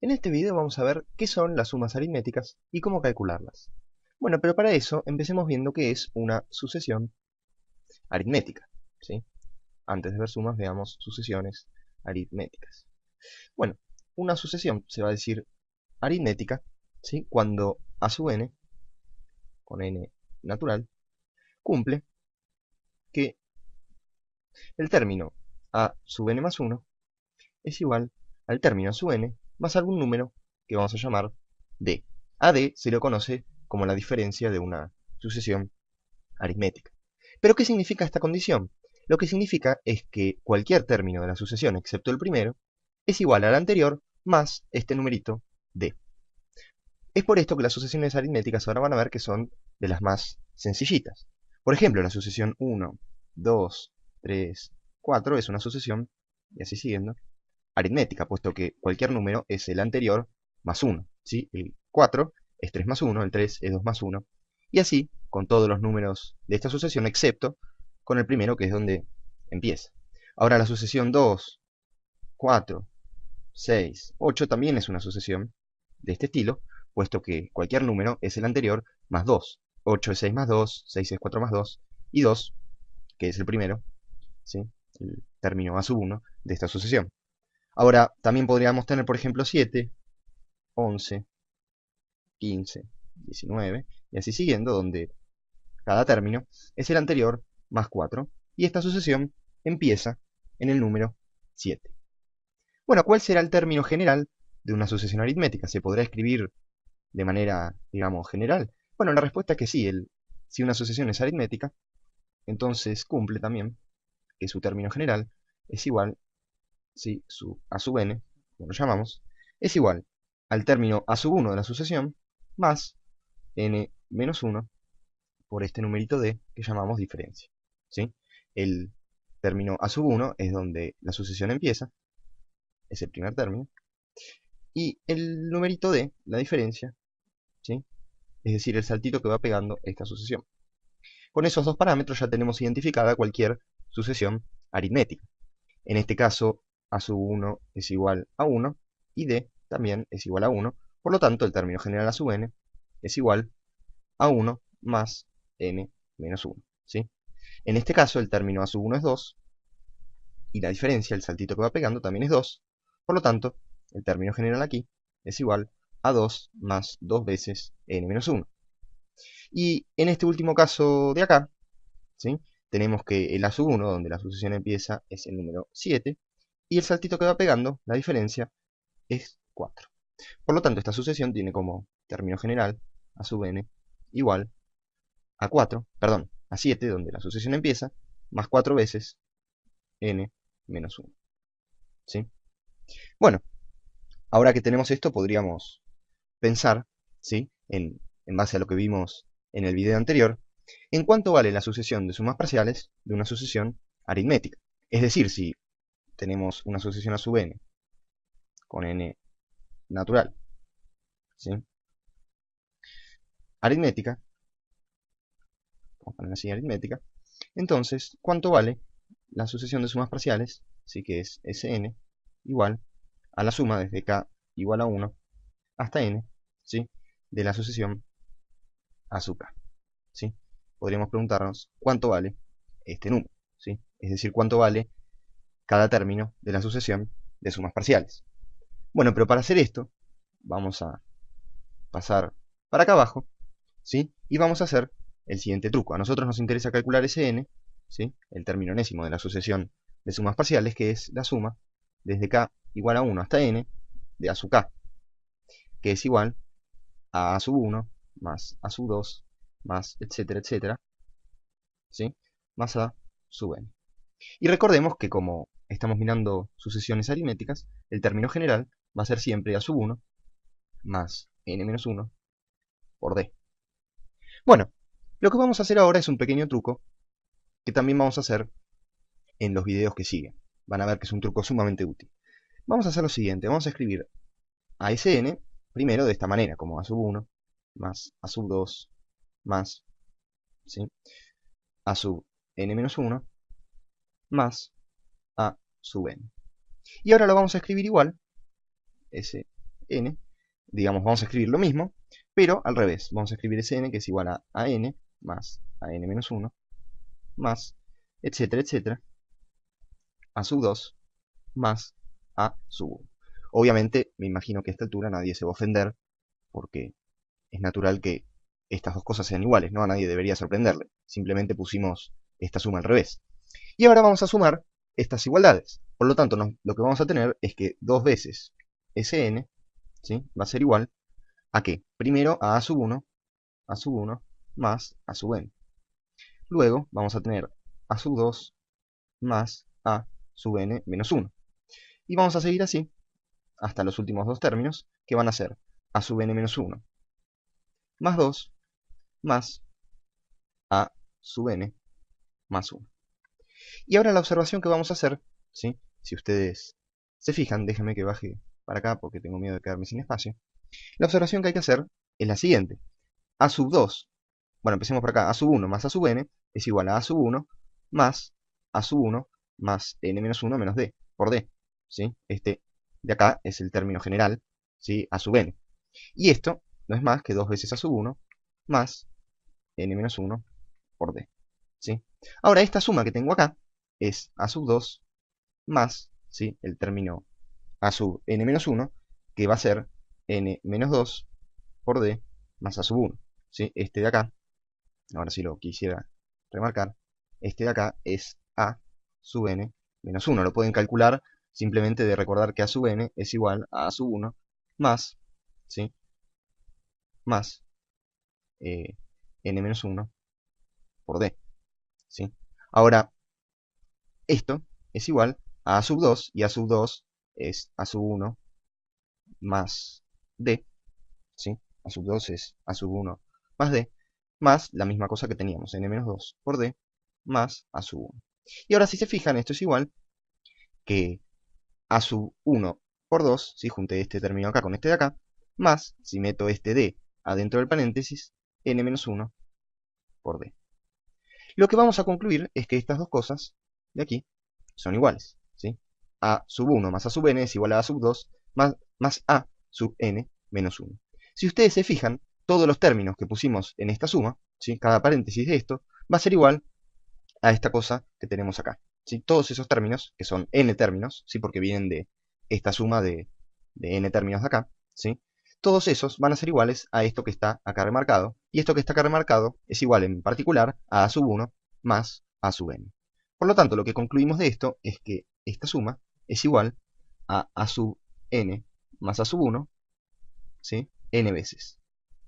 En este video vamos a ver qué son las sumas aritméticas y cómo calcularlas. Bueno, pero para eso empecemos viendo qué es una sucesión aritmética, ¿sí? Antes de ver sumas, veamos sucesiones aritméticas. Bueno, una sucesión se va a decir aritmética, ¿sí? Cuando a sub n, con n natural, cumple que el término a sub n más 1 es igual al término a sub n más algún número que vamos a llamar d. A d se lo conoce como la diferencia de una sucesión aritmética. ¿Pero qué significa esta condición? Lo que significa es que cualquier término de la sucesión, excepto el primero, es igual al anterior más este numerito d. Es por esto que las sucesiones aritméticas ahora van a ver que son de las más sencillitas. Por ejemplo, la sucesión 1, 2, 3, 4 es una sucesión, y así siguiendo, aritmética, puesto que cualquier número es el anterior más 1, ¿sí? El 4 es 3 más 1, el 3 es 2 más 1, y así con todos los números de esta sucesión, excepto con el primero, que es donde empieza. Ahora la sucesión 2, 4, 6, 8 también es una sucesión de este estilo, puesto que cualquier número es el anterior más 2. 8 es 6 más 2, 6 es 4 más 2, y 2, que es el primero, ¿sí? El término a sub 1 de esta sucesión. Ahora, también podríamos tener, por ejemplo, 7, 11, 15, 19, y así siguiendo, donde cada término es el anterior más 4, y esta sucesión empieza en el número 7. Bueno, ¿cuál será el término general de una sucesión aritmética? ¿Se podrá escribir de manera, digamos, general? Bueno, la respuesta es que sí. Si una sucesión es aritmética, entonces cumple también que su término general es igual, si a sub n, como lo llamamos, es igual al término a sub 1 de la sucesión más n menos 1 por este numerito d que llamamos diferencia, ¿sí? El término a sub 1 es donde la sucesión empieza, es el primer término, y el numerito d, la diferencia, ¿sí? Es decir, el saltito que va pegando esta sucesión. Con esos dos parámetros ya tenemos identificada cualquier sucesión aritmética. En este caso, a sub 1 es igual a 1 y d también es igual a 1. Por lo tanto, el término general a sub n es igual a 1 más n menos 1, ¿sí? En este caso, el término a sub 1 es 2 y la diferencia, el saltito que va pegando, también es 2. Por lo tanto, el término general aquí es igual a 2 más 2 veces n menos 1. Y en este último caso de acá, ¿sí? Tenemos que el a sub 1, donde la sucesión empieza, es el número 7, y el saltito que va pegando, la diferencia, es 4. Por lo tanto, esta sucesión tiene como término general a sub n igual a 4, perdón, a 7, donde la sucesión empieza, más 4 veces n menos 1, ¿sí? Bueno, ahora que tenemos esto, podríamos pensar, ¿sí? En base a lo que vimos en el video anterior, en cuánto vale la sucesión de sumas parciales de una sucesión aritmética. Es decir, si tenemos una sucesión a sub n con n natural, ¿sí? Aritmética, vamos a poner así aritmética, entonces, ¿cuánto vale la sucesión de sumas parciales? Sí, que es Sn igual a la suma desde k igual a 1 hasta n, ¿sí? De la sucesión a sub k, ¿sí? Podríamos preguntarnos cuánto vale este número, ¿sí? Es decir, cuánto vale cada término de la sucesión de sumas parciales. Bueno, pero para hacer esto, vamos a pasar para acá abajo, ¿sí? Y vamos a hacer el siguiente truco. A nosotros nos interesa calcular ese n, ¿sí? El término enésimo de la sucesión de sumas parciales, que es la suma desde k igual a 1 hasta n de a sub k, que es igual a sub 1 más a sub 2 más etcétera, etcétera, ¿sí? Más a sub n. Y recordemos que como estamos mirando sucesiones aritméticas, el término general va a ser siempre a sub 1 más n menos 1 por d. Bueno, lo que vamos a hacer ahora es un pequeño truco que también vamos a hacer en los videos que siguen. Van a ver que es un truco sumamente útil. Vamos a hacer lo siguiente, vamos a escribir a Sn primero de esta manera, como a sub 1 más a sub 2 más, ¿sí? A sub n menos 1 más a sub n. Y ahora lo vamos a escribir igual, Sn n, digamos, vamos a escribir lo mismo, pero al revés. Vamos a escribir ese n que es igual a n más a n menos 1 más, etcétera, etcétera, a sub 2 más a sub 1. Obviamente, me imagino que a esta altura nadie se va a ofender, porque es natural que estas dos cosas sean iguales, ¿no? A nadie debería sorprenderle. Simplemente pusimos esta suma al revés. Y ahora vamos a sumar estas igualdades. Por lo tanto, lo que vamos a tener es que 2 veces Sn, ¿sí?, va a ser igual ¿a qué? Primero a sub 1 más a sub n. Luego vamos a tener a sub 2 más a sub n menos 1. Y vamos a seguir así hasta los últimos dos términos, que van a ser a sub n menos 1 más 2 más a sub n más 1. Y ahora la observación que vamos a hacer, ¿sí?, si ustedes se fijan, déjenme que baje para acá porque tengo miedo de quedarme sin espacio. La observación que hay que hacer es la siguiente. A sub 2, bueno, empecemos por acá, a sub 1 más a sub n es igual a sub 1 más a sub 1 más n menos 1 menos d, por d, ¿sí? Este de acá es el término general, ¿sí?, a sub n. Y esto no es más que 2 veces a sub 1 más n menos 1 por d, ¿sí? Ahora, esta suma que tengo acá es a sub 2 más, ¿sí?, el término a sub n menos 1, que va a ser n menos 2 por d más a sub 1, ¿sí? Este de acá, ahora sí lo quisiera remarcar, este de acá es a sub n menos 1. Lo pueden calcular simplemente de recordar que a sub n es igual a sub 1 más, ¿sí?, más n menos 1 por d, ¿sí? Ahora, esto es igual a sub 2, y a sub 2 es a sub 1 más d, ¿sí? A sub 2 es a sub 1 más d, más la misma cosa que teníamos, n menos 2 por d, más a sub 1. Y ahora si se fijan, esto es igual que a sub 1 por 2, si junté este término acá con este de acá, más, si meto este d adentro del paréntesis, n menos 1 por d. Lo que vamos a concluir es que estas dos cosas de aquí son iguales, ¿sí? A sub 1 más a sub n es igual a sub 2 más a sub n menos 1. Si ustedes se fijan, todos los términos que pusimos en esta suma, ¿sí?, cada paréntesis de esto, va a ser igual a esta cosa que tenemos acá, ¿sí? Todos esos términos, que son n términos, ¿sí?, porque vienen de esta suma de n términos de acá, ¿sí?, todos esos van a ser iguales a esto que está acá remarcado, y esto que está acá remarcado es igual en particular a sub 1 más a sub n. Por lo tanto, lo que concluimos de esto es que esta suma es igual a sub n más a sub 1, ¿sí?, n veces,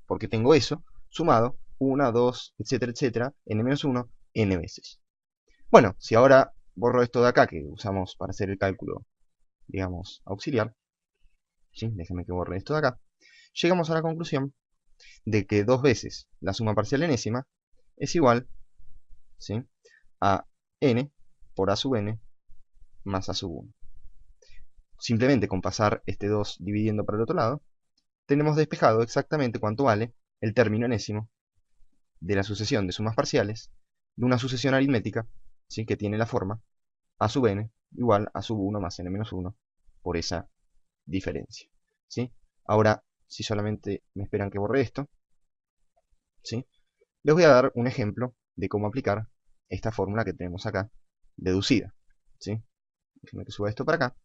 porque tengo eso sumado 1, 2, etcétera, etcétera, n menos 1, n veces. Bueno, si ahora borro esto de acá que usamos para hacer el cálculo, digamos, auxiliar, ¿sí?, déjenme que borre esto de acá, llegamos a la conclusión de que 2 veces la suma parcial enésima es igual, ¿sí?, a n por a sub n más a sub 1. Simplemente con pasar este 2 dividiendo para el otro lado, tenemos despejado exactamente cuánto vale el término enésimo de la sucesión de sumas parciales de una sucesión aritmética, ¿sí?, que tiene la forma a sub n igual a sub 1 más n menos 1 por esa diferencia, ¿sí? Ahora, si solamente me esperan que borre esto, ¿sí?, les voy a dar un ejemplo de cómo aplicar esta fórmula que tenemos acá deducida, ¿sí? Déjenme que suba esto para acá.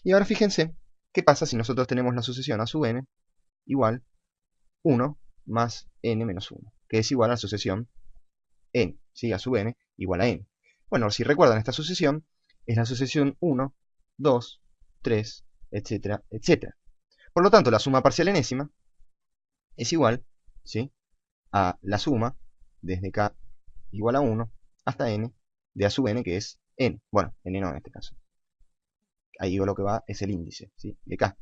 Y ahora fíjense qué pasa si nosotros tenemos la sucesión a sub n igual 1 más n menos 1, que es igual a la sucesión n, ¿sí?, a sub n igual a n. Bueno, si recuerdan, esta sucesión es la sucesión 1, 2, 3, etcétera, etcétera. Por lo tanto, la suma parcial enésima es igual, ¿sí?, a la suma desde k igual a 1 hasta n de a sub n, que es n. Bueno, n no en este caso. Ahí lo que va es el índice, ¿sí?, de k.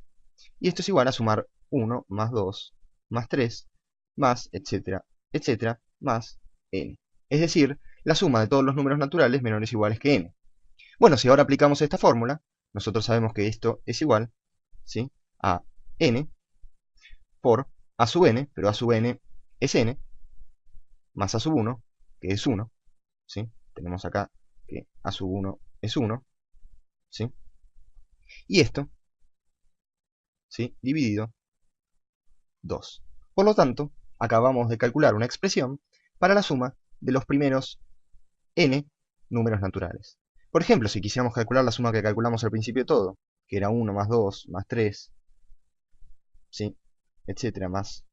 Y esto es igual a sumar 1 más 2 más 3 más, etcétera, etcétera, más n. Es decir, la suma de todos los números naturales menores o iguales que n. Bueno, si ahora aplicamos esta fórmula, nosotros sabemos que esto es igual, ¿sí?, a n por a sub n, pero a sub n es n, más a sub 1, que es 1, ¿sí? Tenemos acá que a sub 1 es 1, ¿sí? Y esto, ¿sí?, dividido 2. Por lo tanto, acabamos de calcular una expresión para la suma de los primeros n números naturales. Por ejemplo, si quisiéramos calcular la suma que calculamos al principio de todo, que era 1 más 2 más 3, ¿sí? Etcétera, más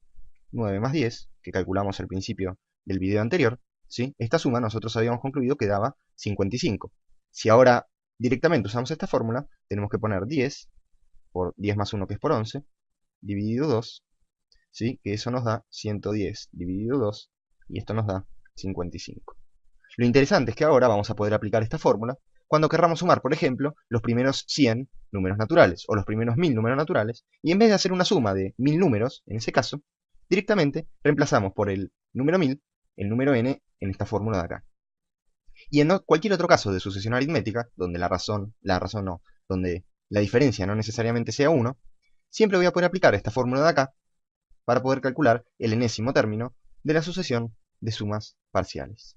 9 más 10, que calculamos al principio del video anterior, ¿sí? Esta suma nosotros habíamos concluido que daba 55. Si ahora directamente usamos esta fórmula, tenemos que poner 10 por 10 más 1, que es por 11, dividido 2, ¿sí? Que eso nos da 110 dividido 2, y esto nos da 55. Lo interesante es que ahora vamos a poder aplicar esta fórmula cuando querramos sumar, por ejemplo, los primeros 100 números naturales o los primeros 1000 números naturales, y en vez de hacer una suma de 1000 números, en ese caso, directamente reemplazamos por el número 1000 el número n en esta fórmula de acá. Y en cualquier otro caso de sucesión aritmética, donde donde la diferencia no necesariamente sea 1, siempre voy a poder aplicar esta fórmula de acá para poder calcular el enésimo término de la sucesión de sumas parciales.